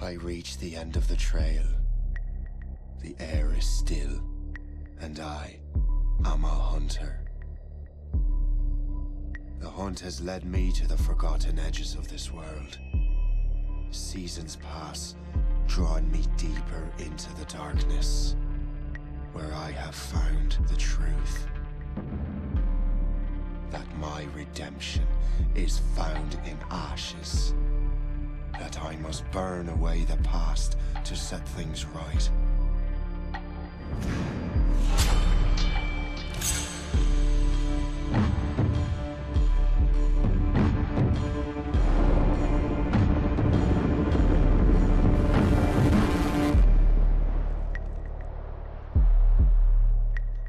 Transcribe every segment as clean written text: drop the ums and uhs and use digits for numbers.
I reach the end of the trail. The air is still, and I am a hunter. The hunt has led me to the forgotten edges of this world. Seasons pass, drawing me deeper into the darkness, where I have found the truth. That my redemption is found in ashes. That I must burn away the past to set things right.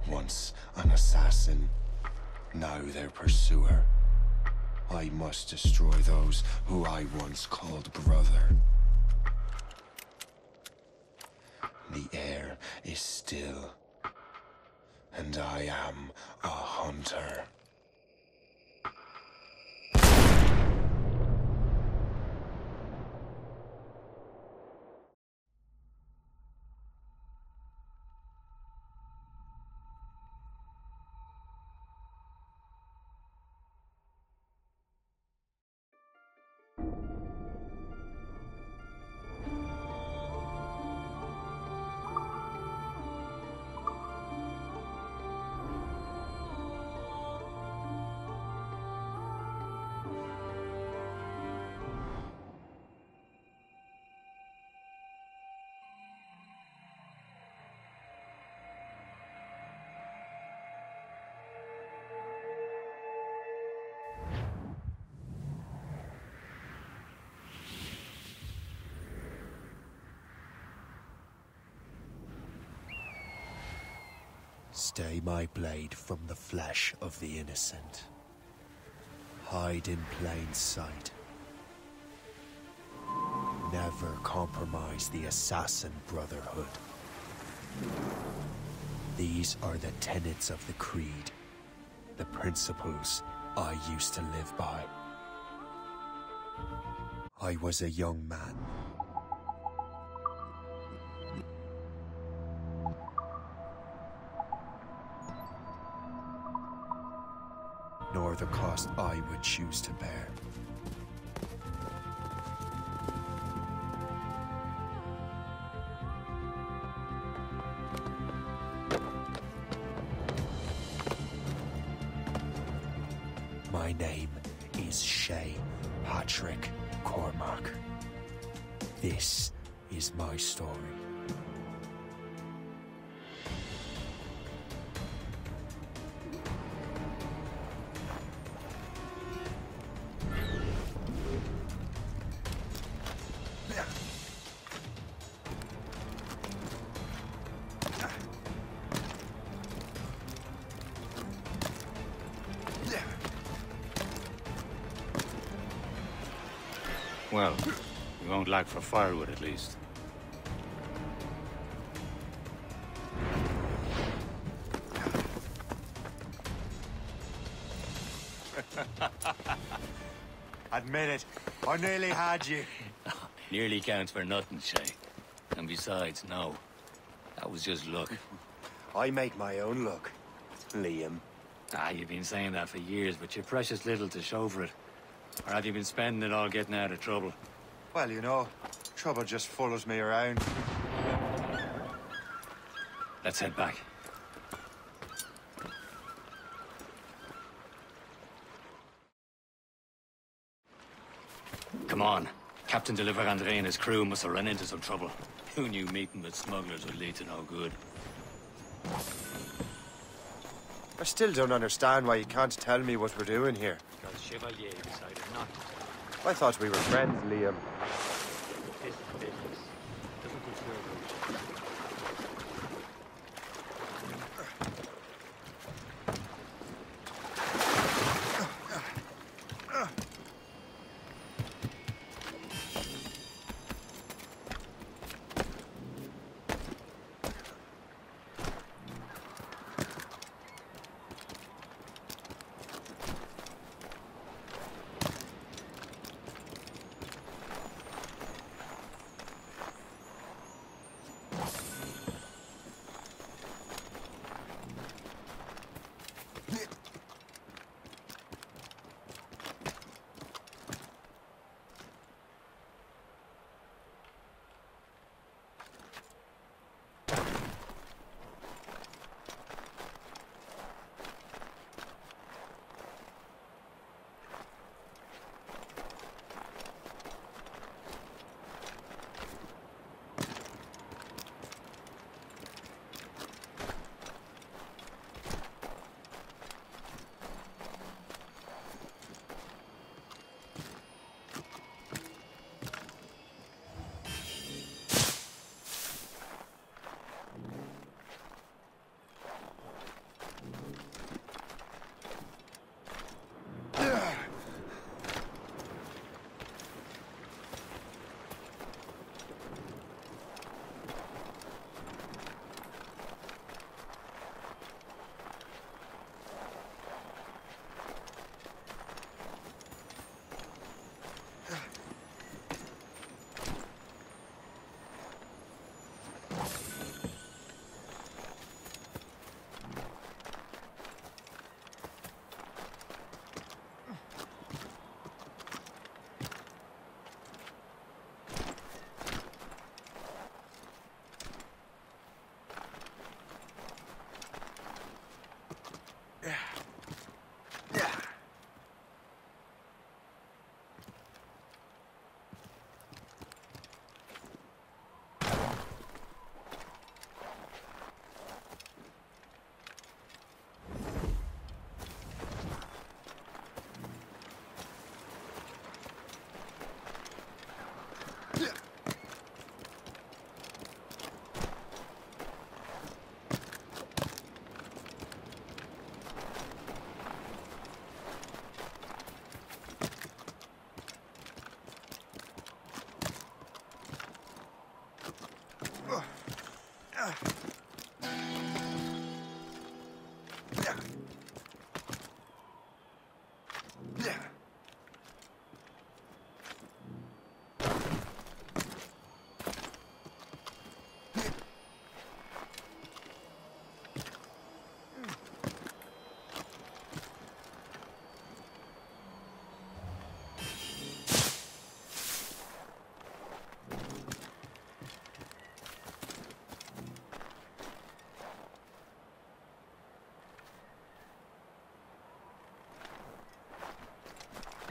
Once an assassin, now their pursuer. I must destroy those who I once called brother. The air is still, and I am a hunter. Stay my blade from the flesh of the innocent. Hide in plain sight. Never compromise the Assassin Brotherhood. These are the tenets of the Creed, the principles I used to live by. I was a young man. Nor the cost I would choose to bear. My name is Shay Patrick Cormack. This is my story. Well, we won't lack for firewood at least. Admit it, I nearly had you. Nearly counts for nothing, Shay. And besides, no. That was just luck. I make my own luck, Liam. You've been saying that for years, but you're precious little to show for it. Or have you been spending it all getting out of trouble? Well, you know, trouble just follows me around. Let's head back. Come on. Captain Deliver Andre and his crew must have run into some trouble. Who knew meeting with smugglers would lead to no good? I still don't understand why you can't tell me what we're doing here. Because Chevalier decided not to. I thought we were friends, Liam. This is business. Doesn't concern me.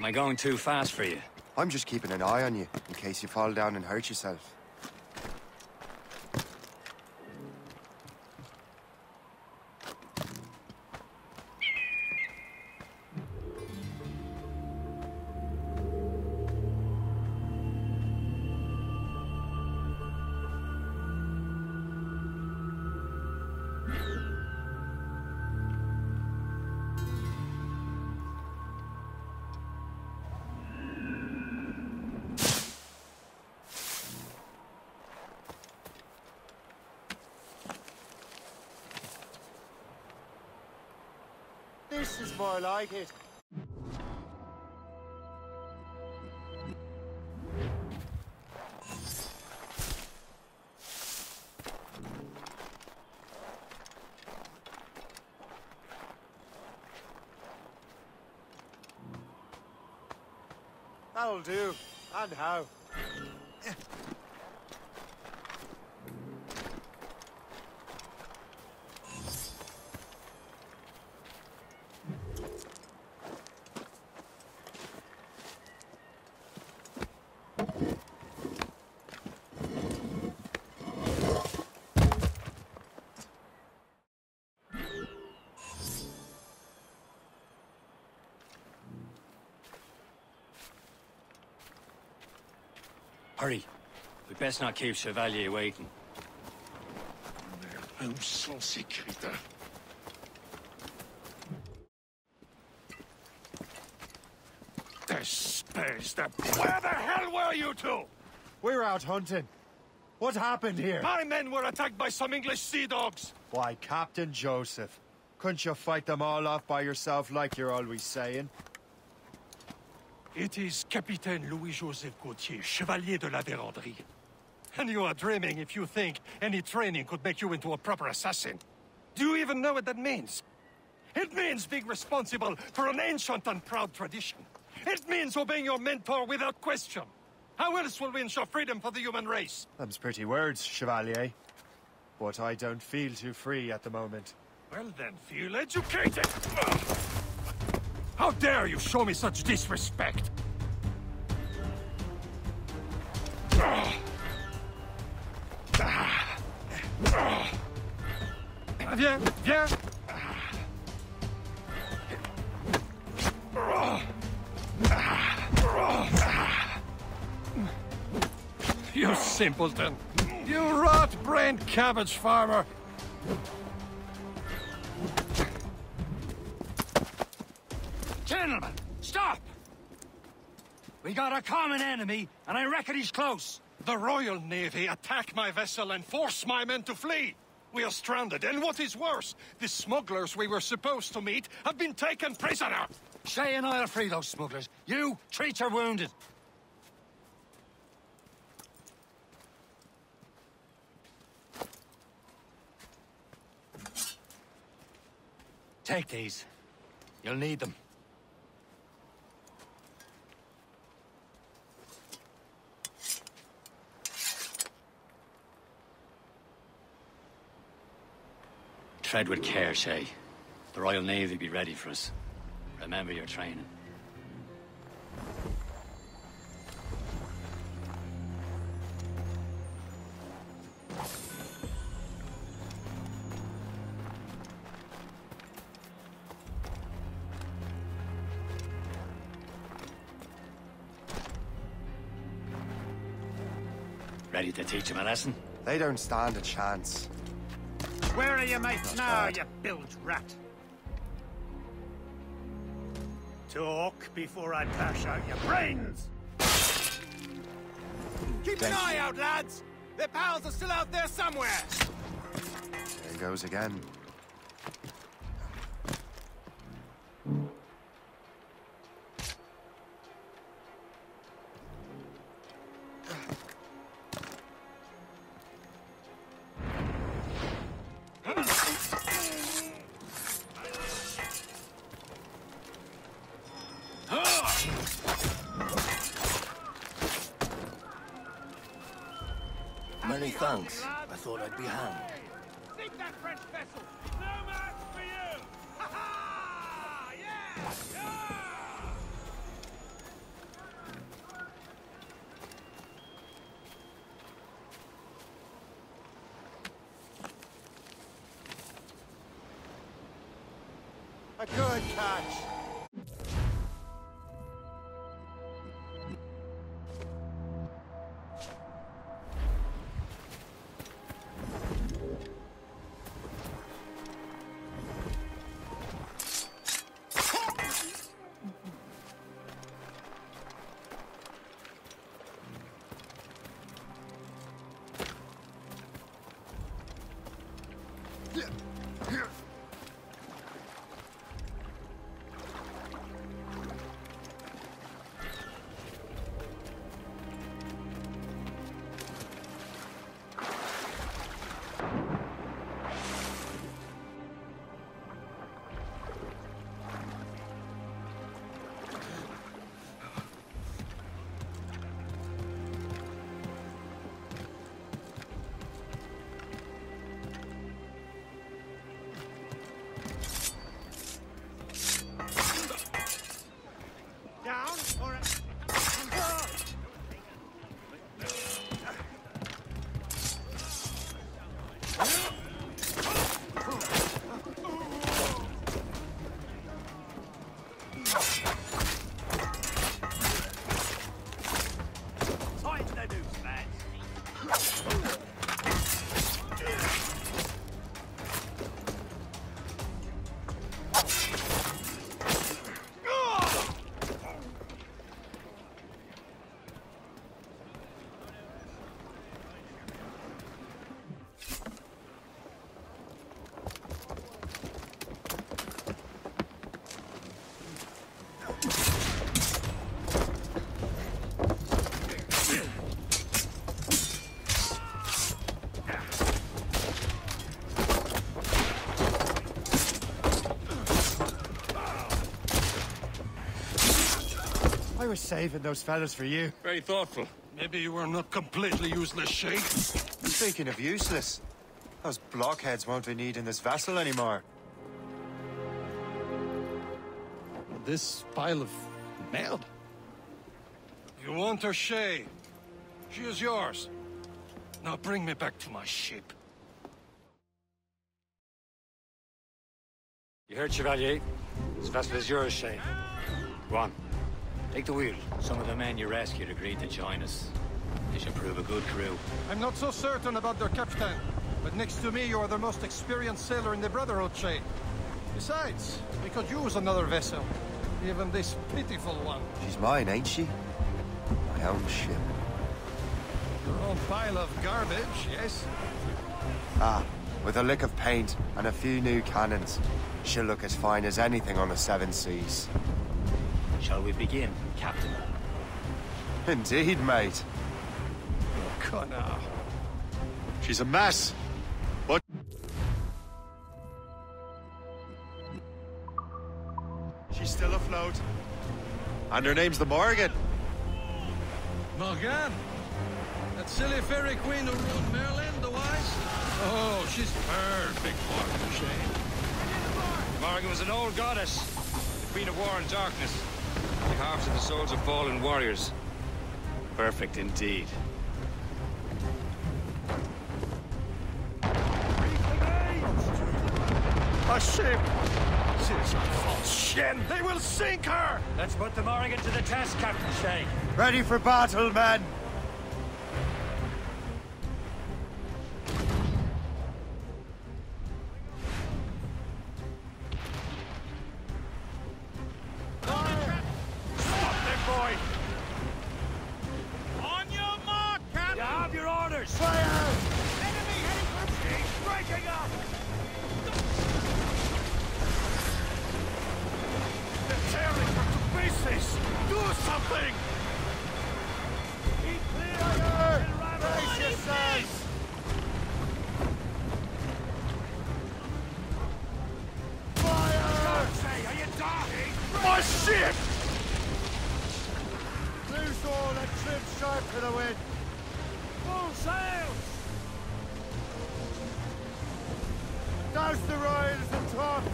Am I going too fast for you? I'm just keeping an eye on you, in case you fall down and hurt yourself. This is more like it. That'll do. And how? Hurry. We best not keep Chevalier waiting. Où sont ces crétins? Where the hell were you two? We're out hunting. What happened here? My men were attacked by some English sea dogs. Why, Captain Joseph. Couldn't you fight them all off by yourself like you're always saying? It is Capitaine Louis-Joseph Gauthier, Chevalier de la Vérendrye. And you are dreaming if you think any training could make you into a proper assassin. Do you even know what that means? It means being responsible for an ancient and proud tradition. It means obeying your mentor without question. How else will we ensure freedom for the human race? Them's pretty words, Chevalier. But I don't feel too free at the moment. Well then, feel educated! Ugh. How dare you show me such disrespect? Viens, viens! You simpleton! You rot-brained cabbage farmer! Gentlemen, stop! We got a common enemy, and I reckon he's close. The Royal Navy attack my vessel and force my men to flee. We are stranded, and what is worse, the smugglers we were supposed to meet have been taken prisoner. Shay and I'll free those smugglers. You, treat your wounded. Take these. You'll need them. Tread with care, Shay. The Royal Navy be ready for us. Remember your training. Ready to teach him a lesson? They don't stand a chance. Where are you, mate? Now, you bilge rat. Talk before I bash out your brains! Keep an eye out, lads! Their pals are still out there somewhere! There he goes again. Many thanks. I thought I'd be hanged. Sink that French vessel! No match for you! Ha ha! Yeah! A good catch. I was saving those fellas for you. Very thoughtful. Maybe you were not completely useless, Shay. Speaking of useless, those blockheads won't be needing this vessel anymore. This pile of mail? You want her, Shay? She is yours. Now bring me back to my ship. You heard, Chevalier? This vessel is yours, Shay. Go on. Take the wheel. Some of the men you rescued agreed to join us. They should prove a good crew. I'm not so certain about their captain, but next to me you are the most experienced sailor in the Brotherhood, Shay. Besides, we could use another vessel. Even this pitiful one. She's mine, ain't she? My own ship. Your own pile of garbage, yes? Ah, with a lick of paint and a few new cannons, she'll look as fine as anything on the Seven Seas. Shall we begin, Captain? Indeed, mate. Connor. She's a mess, but... She's still afloat. And her name's the Morgan. Morgan? That silly fairy queen who ruled Merlin, the wise? Oh, she's perfect for you, Shay. Morgan was an old goddess, the queen of war and darkness. She harvested the souls of fallen warriors. Perfect indeed. A ship! This is a false shin! They will sink her! Let's put the Morrigan to the test, Captain Shay. Ready for battle, men! Douse the royals and tops!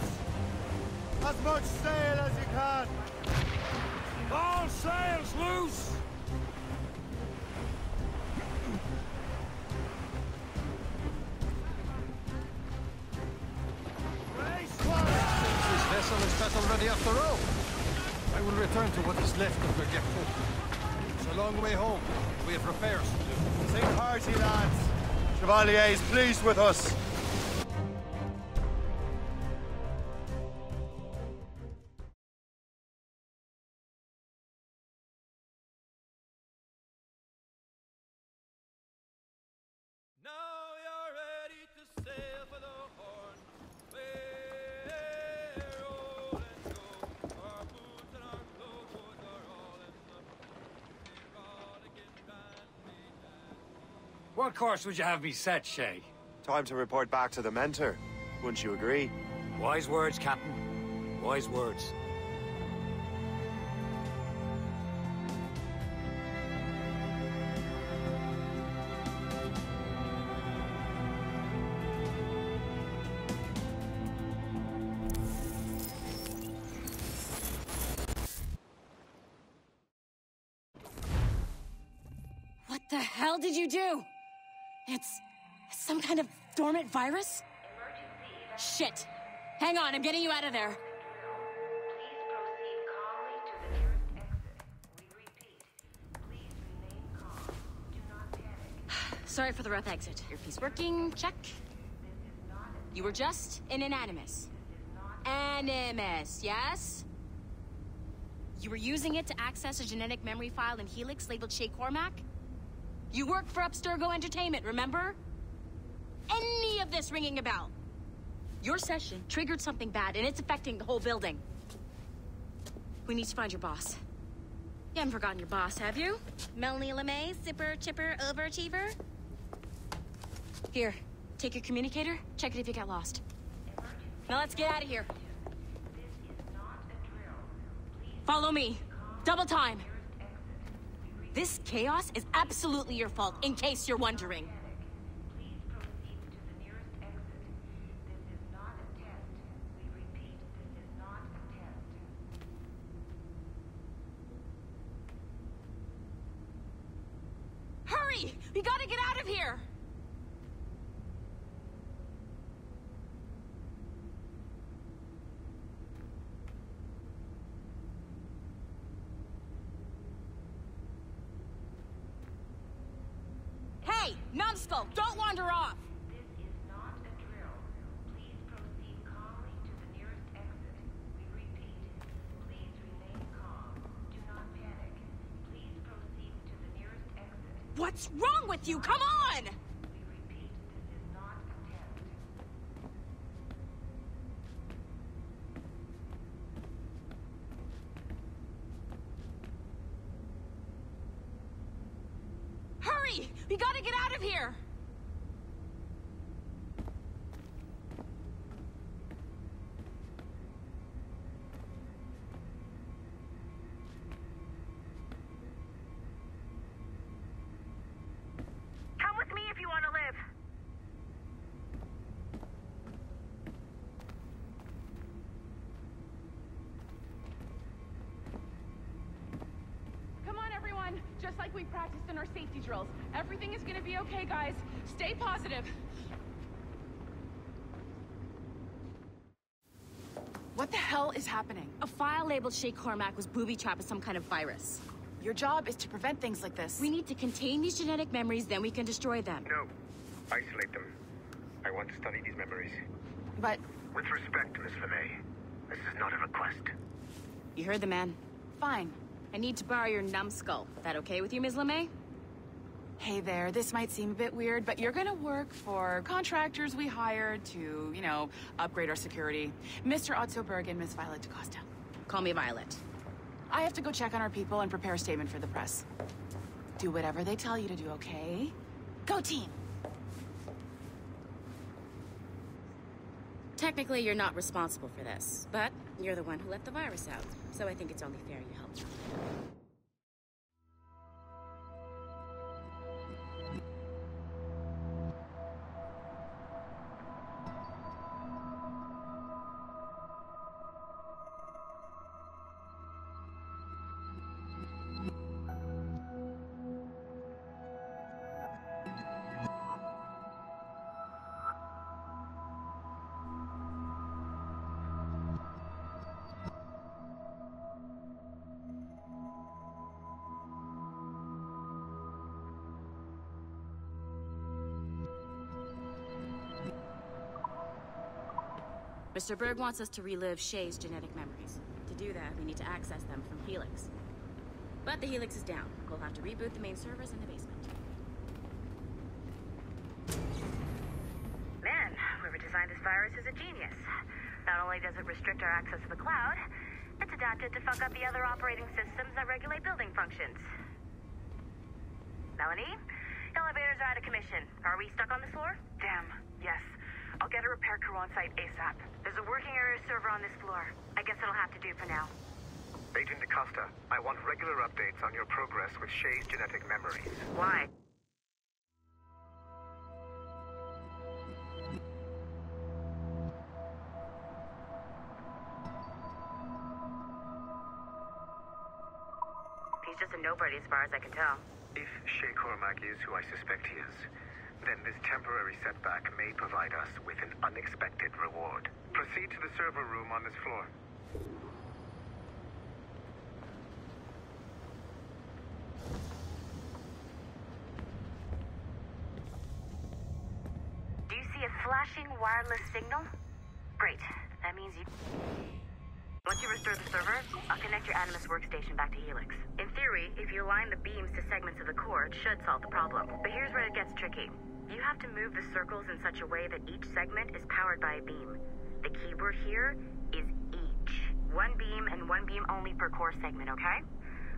As much sail as you can! All sails loose! This vessel is I will return to what is left of the Geppo. It's a long way home. We have repairs to do. Sing hearty, lads. Chevalier is pleased with us. What course would you have me set, Shay? Time to report back to the mentor. Wouldn't you agree? Wise words, Captain. Wise words. What the hell did you do? It's some kind of dormant virus? Shit! Hang on, I'm getting you out of there. Please proceed calmly to the nearest exit. We repeat, please remain calm. Do not panic. Sorry for the rough exit. Earpiece working, check. You were just an Animus. Animus, yes? You were using it to access a genetic memory file in Helix labeled Shay Cormack? You worked for Abstergo Entertainment, remember? Any of this ringing a bell? Your session triggered something bad, and it's affecting the whole building. We need to find your boss. You haven't forgotten your boss, have you? Melanie LeMay, zipper, chipper, overachiever? Here, take your communicator, check it if you get lost. Now let's get out of here. Follow me. Double time. This chaos is absolutely your fault, in case you're wondering. Please proceed to the nearest exit. This is not a test. We repeat, this is not a test. Hurry! We gotta get out of here! Hey, numbskull, don't wander off! This is not a drill. Please proceed calmly to the nearest exit. We repeat, please remain calm. Do not panic. Please proceed to the nearest exit. What's wrong with you? Come on! We repeat, this is not a test. Hurry! We gotta get out of here! Come with me if you want to live. Come on, everyone. Just like we practiced in our safety drills. Everything is gonna be okay, guys. Stay positive. What the hell is happening? A file labeled Shay Cormack was booby-trapped with some kind of virus. Your job is to prevent things like this. We need to contain these genetic memories, then we can destroy them. No. Isolate them. I want to study these memories. But... With respect, Miss LeMay, this is not a request. You heard the man. fine. I need to borrow your numbskull. That okay with you, Ms. LeMay? Hey there, this might seem a bit weird, but you're gonna work for contractors we hired to, you know, upgrade our security. Mr. Otto Berg and Miss Violet DaCosta. Call me Violet. I have to go check on our people and prepare a statement for the press. Do whatever they tell you to do, okay? Go team! Technically, you're not responsible for this, but you're the one who let the virus out, so I think it's only fair you helped. Mr. Berg wants us to relive Shay's genetic memories. To do that, we need to access them from Helix. But the Helix is down. We'll have to reboot the main servers in the basement. Man, whoever designed this virus is a genius. Not only does it restrict our access to the cloud, it's adapted to fuck up the other operating systems that regulate building functions. Melanie? Elevators are out of commission. Are we stuck on this floor? Damn, yes. I'll get a repair crew on site ASAP. There's a working area server on this floor. I guess it'll have to do for now. Agent DaCosta, I want regular updates on your progress with Shay's genetic memories. Why? He's just a nobody as far as I can tell. If Shay Cormack is who I suspect he is, then this temporary setback may provide us with an unexpected reward. Proceed to the server room on this floor. Do you see a flashing wireless signal? Great. That means you... Once you restore the server, I'll connect your Animus workstation back to Helix. In theory, if you align the beams to segments of the core, it should solve the problem. But here's where it gets tricky. You have to move the circles in such a way that each segment is powered by a beam. The keyword here is each. One beam and one beam only per core segment, okay?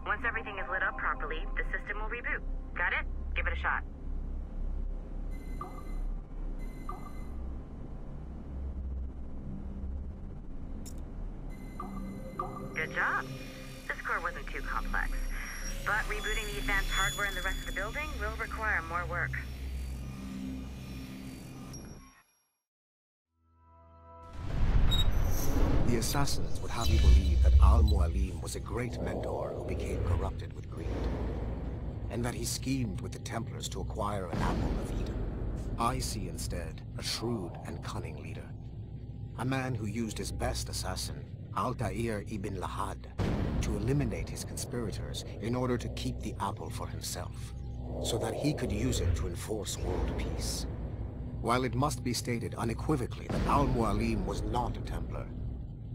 Once everything is lit up properly, the system will reboot. Got it? Give it a shot. Good job. This core wasn't too complex. But rebooting the advanced hardware in the rest of the building will require more work. The assassins would have you believe that Al-Mualim was a great mentor who became corrupted with greed, and that he schemed with the Templars to acquire an apple of Eden. I see instead a shrewd and cunning leader, a man who used his best assassin, Altair ibn Lahad, to eliminate his conspirators in order to keep the apple for himself, so that he could use it to enforce world peace. While it must be stated unequivocally that Al-Mualim was not a Templar,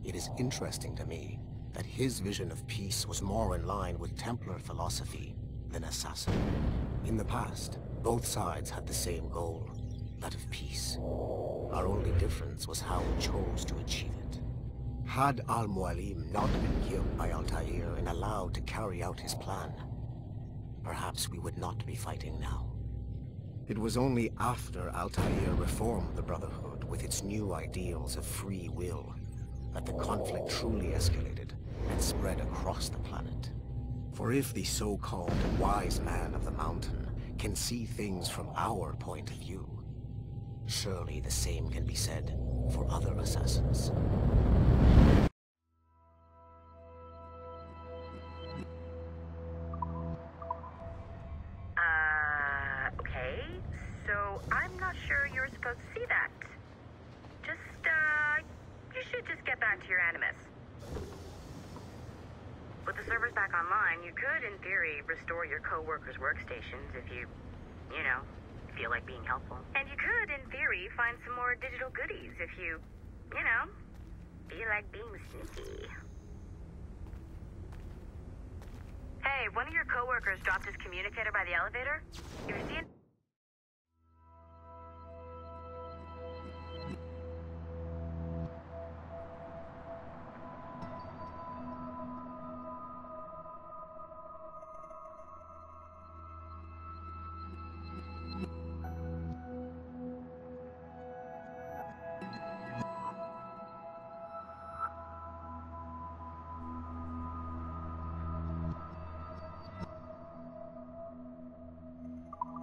it is interesting to me that his vision of peace was more in line with Templar philosophy than assassin. In the past, both sides had the same goal, that of peace. Our only difference was how we chose to achieve it. Had Al-Mualim not been killed by Altair and allowed to carry out his plan, perhaps we would not be fighting now. It was only after Altair reformed the Brotherhood with its new ideals of free will that the conflict truly escalated and spread across the planet. For if the so-called wise man of the mountain can see things from our point of view, surely the same can be said for other assassins. Okay. So, I'm not sure you're supposed to see that. You should just get back to your Animus. With the servers back online, you could, in theory, restore your co-workers' workstations if you feel like being helpful. And you could, in theory, find some more digital goodies if you feel like being sneaky. Hey, one of your co-workers dropped his communicator by the elevator. Have you seen?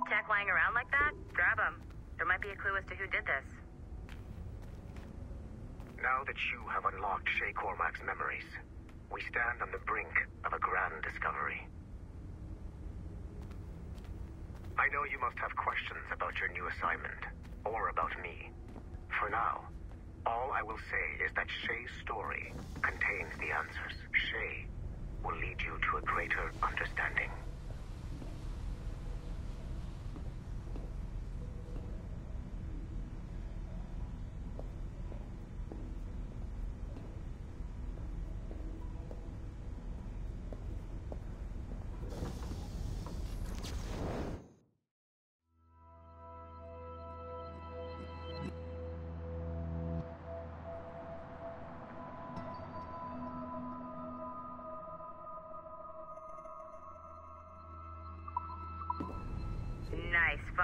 Tech lying around like that? Grab them. There might be a clue as to who did this. Now that you have unlocked Shay Cormack's memories, we stand on the brink of a grand discovery. I know you must have questions about your new assignment, or about me. For now, all I will say is that Shay's story contains the answers. Shay will lead you to a greater understanding.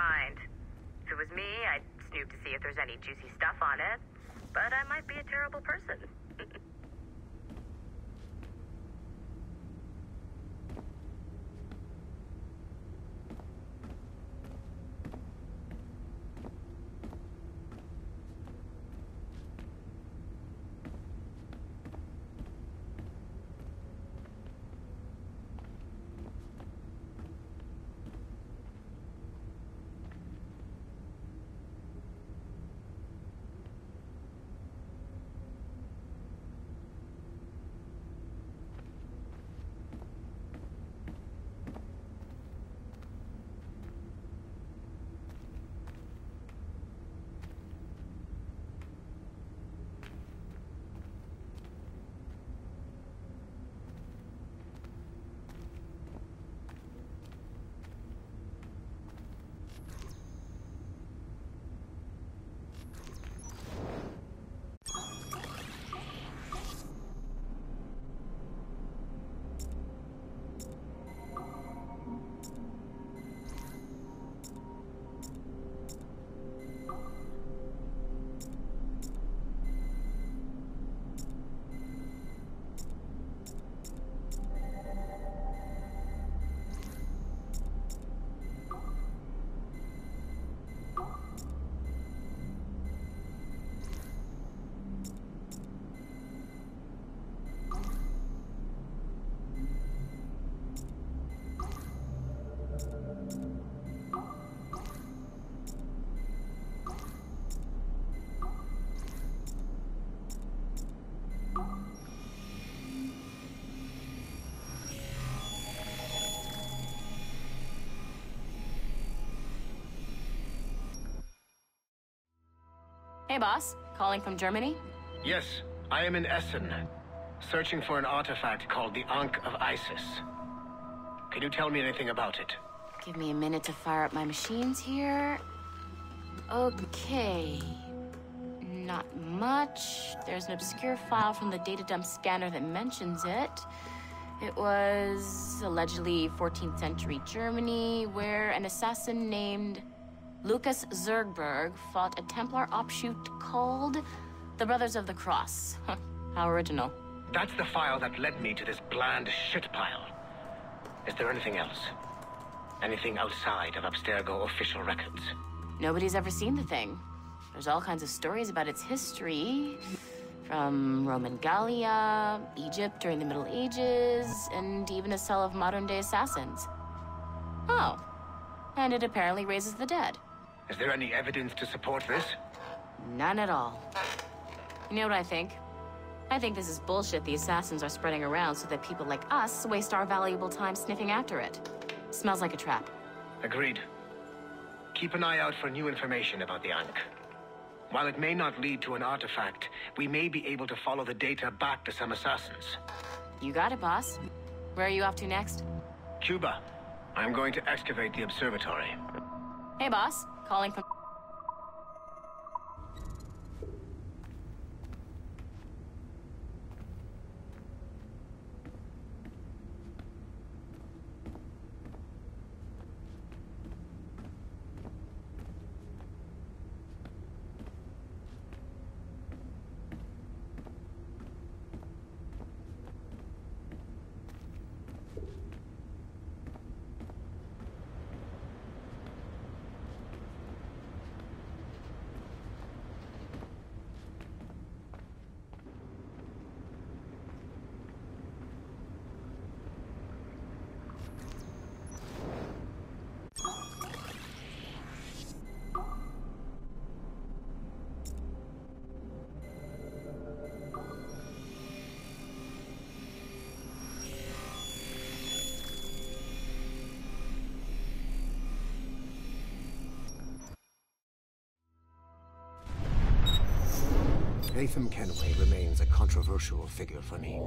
find. If it was me, I'd snoop to see if there's any juicy stuff on it. But I might be a terrible person. Hey, boss. Calling from Germany? Yes, I am in Essen, searching for an artifact called the Ankh of Isis. Can you tell me anything about it? Give me a minute to fire up my machines here. Okay. Not much. There's an obscure file from the data dump scanner that mentions it. It was allegedly 14th century Germany, where an assassin named Lucas Zergberg fought a Templar offshoot called the Brothers of the Cross. How original. That's the file that led me to this bland shit pile. Is there anything else? Anything outside of Abstergo official records? Nobody's ever seen the thing. There's all kinds of stories about its history. From Roman Gallia, Egypt during the Middle Ages, and even a cell of modern-day assassins. Oh. And it apparently raises the dead. Is there any evidence to support this? None at all. You know what I think? I think this is bullshit the assassins are spreading around so that people like us waste our valuable time sniffing after it. Smells like a trap. Agreed. Keep an eye out for new information about the Ankh. While it may not lead to an artifact, we may be able to follow the data back to some assassins. You got it, boss. Where are you off to next? Cuba. I'm going to excavate the observatory. Hey, boss. Calling from... Haytham Kenway remains a controversial figure for me.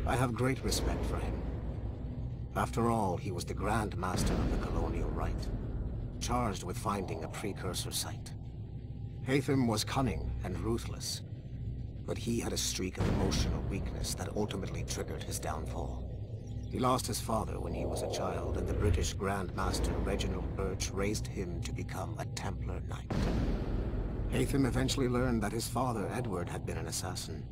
I have great respect for him. After all, he was the Grand Master of the Colonial Rite, charged with finding a precursor site. Haytham was cunning and ruthless, but he had a streak of emotional weakness that ultimately triggered his downfall. He lost his father when he was a child, and the British Grand Master Reginald Birch raised him to become a Templar Knight. Haytham eventually learned that his father, Edward, had been an assassin.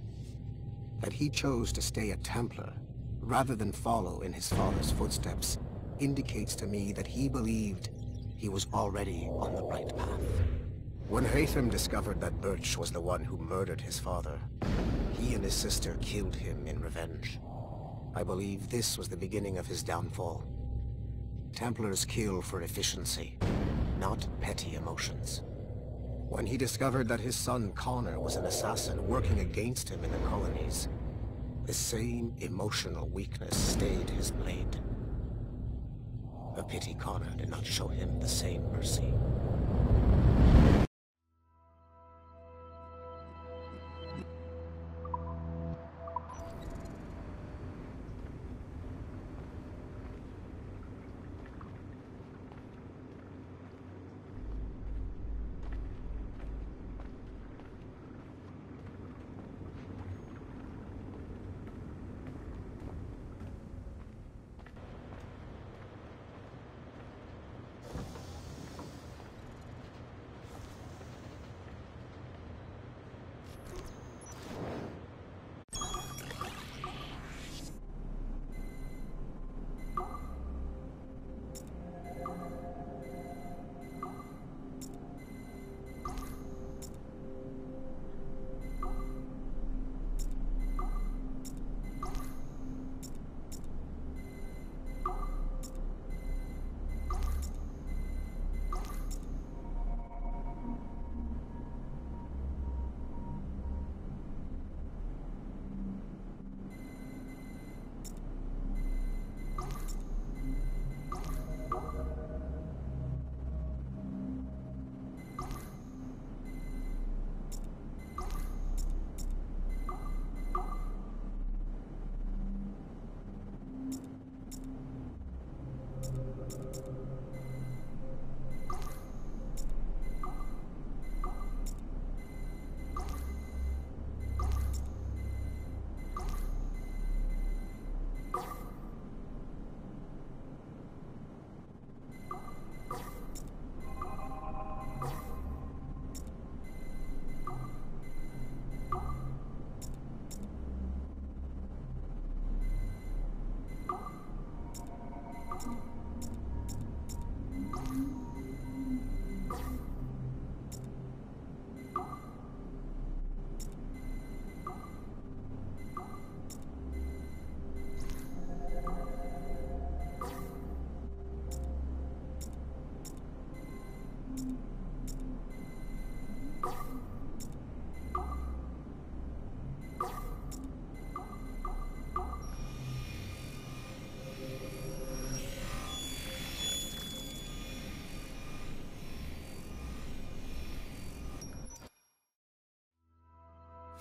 That he chose to stay a Templar, rather than follow in his father's footsteps, indicates to me that he believed he was already on the right path. When Haytham discovered that Birch was the one who murdered his father, he and his sister killed him in revenge. I believe this was the beginning of his downfall. Templars kill for efficiency, not petty emotions. When he discovered that his son Connor was an assassin working against him in the colonies, the same emotional weakness stayed his blade. A pity Connor did not show him the same mercy.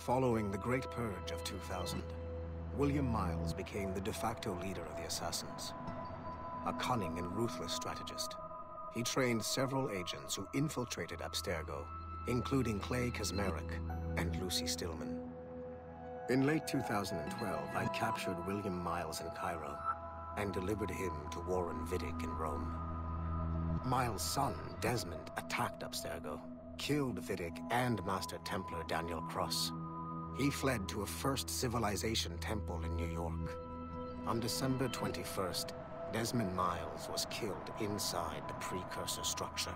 Following the Great Purge of 2000, William Miles became the de facto leader of the Assassins. A cunning and ruthless strategist, he trained several agents who infiltrated Abstergo, including Clay Kazmarek and Lucy Stillman. In late 2012, I captured William Miles in Cairo and delivered him to Warren Vidic in Rome. Miles' son, Desmond, attacked Abstergo, killed Vidic and Master Templar Daniel Cross. He fled to a First Civilization temple in New York. On December 21st, Desmond Miles was killed inside the precursor structure.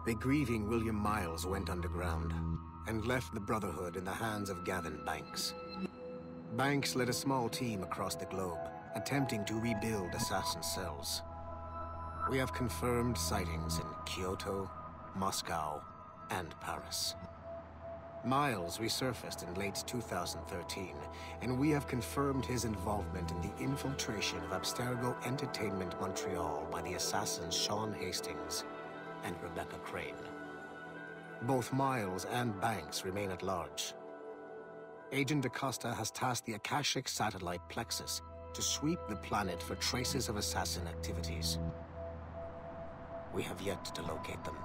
The grieving William Miles went underground and left the Brotherhood in the hands of Gavin Banks. Banks led a small team across the globe, attempting to rebuild assassin cells. We have confirmed sightings in Kyoto, Moscow, and Paris. Miles resurfaced in late 2013, and we have confirmed his involvement in the infiltration of Abstergo Entertainment Montreal by the assassins Sean Hastings and Rebecca Crane. Both Miles and Banks remain at large. Agent DaCosta has tasked the Akashic satellite Plexus to sweep the planet for traces of assassin activities. We have yet to locate them.